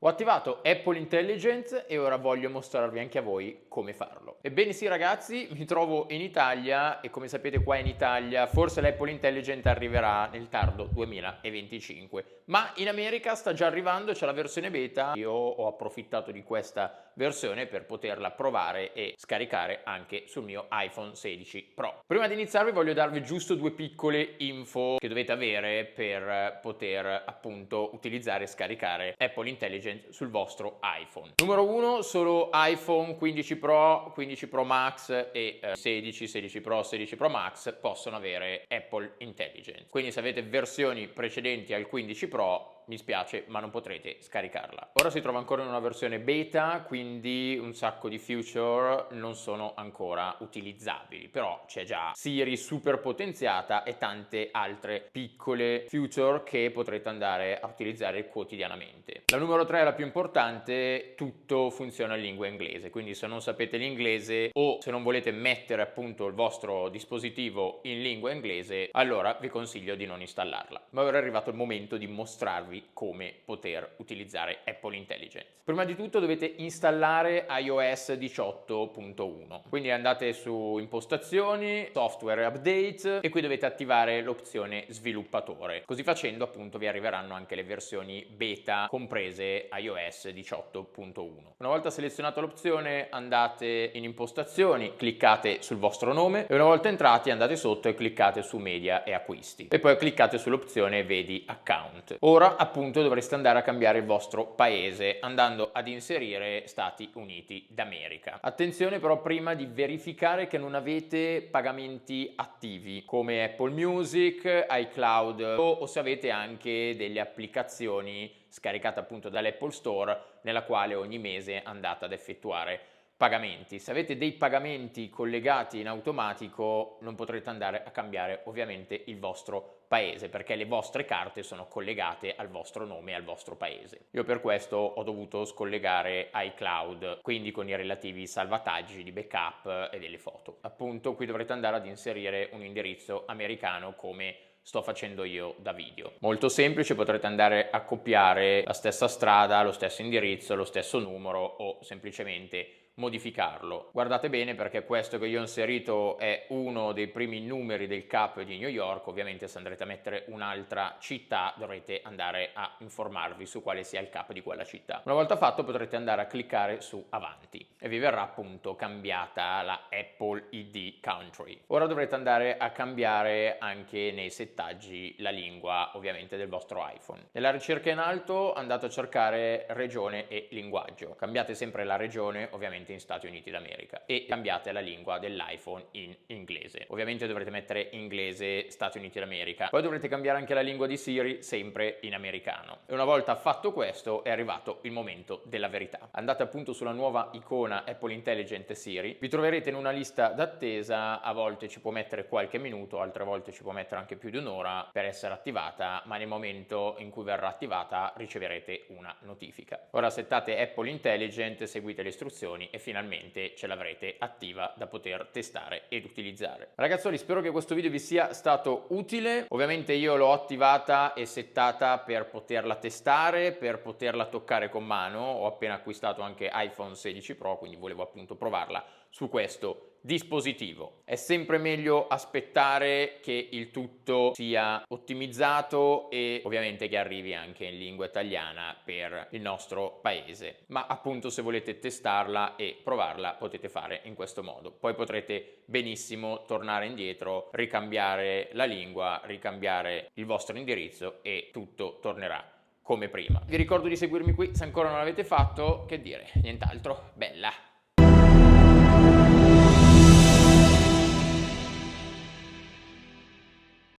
Ho attivato Apple Intelligence e ora voglio mostrarvi anche a voi come farlo. Ebbene sì ragazzi, mi trovo in Italia e come sapete qua in Italia forse l'Apple Intelligence arriverà nel tardo 2025, ma in America sta già arrivando, c'è la versione beta. Io ho approfittato di questa versione per poterla provare e scaricare anche sul mio iPhone 16 Pro. Prima di iniziare voglio darvi giusto due piccole info che dovete avere per poter appunto utilizzare e scaricare Apple Intelligence sul vostro iPhone. Numero 1, solo iPhone 15 Pro, 15 Pro Max e 16, 16 Pro, 16 Pro Max possono avere Apple Intelligence. Quindi se avete versioni precedenti al 15 Pro, mi spiace, ma non potrete scaricarla. Ora si trova ancora in una versione beta, quindi un sacco di feature non sono ancora utilizzabili, però c'è già Siri super potenziata e tante altre piccole feature che potrete andare a utilizzare quotidianamente. La numero 3 è la più importante, tutto funziona in lingua inglese, quindi se non sapete l'inglese o se non volete mettere appunto il vostro dispositivo in lingua inglese, allora vi consiglio di non installarla. Ma ora è arrivato il momento di mostrarvi come poter utilizzare Apple Intelligence. Prima di tutto dovete installare iOS 18.1, quindi andate su impostazioni, software update e qui dovete attivare l'opzione sviluppatore. Così facendo appunto vi arriveranno anche le versioni beta comprese iOS 18.1. Una volta selezionata l'opzione andate in impostazioni, cliccate sul vostro nome e una volta entrati andate sotto e cliccate su media e acquisti e poi cliccate sull'opzione vedi account. Ora appunto dovreste andare a cambiare il vostro paese andando ad inserire Stati Uniti d'America. Attenzione però prima di verificare che non avete pagamenti attivi come Apple Music, iCloud o se avete anche delle applicazioni scaricate appunto dall'Apple Store nella quale ogni mese andate ad effettuare pagamenti. Se avete dei pagamenti collegati in automatico non potrete andare a cambiare ovviamente il vostro paese perché le vostre carte sono collegate al vostro nome e al vostro paese. Io per questo ho dovuto scollegare iCloud, quindi con i relativi salvataggi di backup e delle foto. Appunto qui dovrete andare ad inserire un indirizzo americano come sto facendo io da video. Molto semplice, potrete andare a copiare la stessa strada, lo stesso indirizzo, lo stesso numero o semplicemente modificarlo. Guardate bene perché questo che io ho inserito è uno dei primi numeri del CAP di New York. Ovviamente se andrete a mettere un'altra città dovrete andare a informarvi su quale sia il CAP di quella città. Una volta fatto potrete andare a cliccare su avanti e vi verrà appunto cambiata la Apple ID Country. Ora dovrete andare a cambiare anche nei settaggi la lingua ovviamente del vostro iPhone. Nella ricerca in alto andate a cercare regione e linguaggio. Cambiate sempre la regione ovviamente in Stati Uniti d'America e cambiate la lingua dell'iPhone in inglese. Ovviamente dovrete mettere inglese Stati Uniti d'America. Poi dovrete cambiare anche la lingua di Siri sempre in americano. E una volta fatto questo è arrivato il momento della verità. Andate appunto sulla nuova icona Apple Intelligent Siri. Vi troverete in una lista d'attesa, a volte ci può mettere qualche minuto, altre volte ci può mettere anche più di un'ora per essere attivata, ma nel momento in cui verrà attivata riceverete una notifica. Ora settate Apple Intelligent, seguite le istruzioni e finalmente ce l'avrete attiva da poter testare ed utilizzare. Ragazzoli, spero che questo video vi sia stato utile. Ovviamente io l'ho attivata e settata per poterla testare, per poterla toccare con mano. Ho appena acquistato anche iPhone 16 Pro, quindi volevo appunto provarla su questo dispositivo. È sempre meglio aspettare che il tutto sia ottimizzato e ovviamente che arrivi anche in lingua italiana per il nostro paese, ma appunto se volete testarla e provarla potete fare in questo modo. Poi potrete benissimo tornare indietro, ricambiare la lingua, ricambiare il vostro indirizzo e tutto tornerà come prima. Vi ricordo di seguirmi qui se ancora non l'avete fatto, che dire, nient'altro, bella!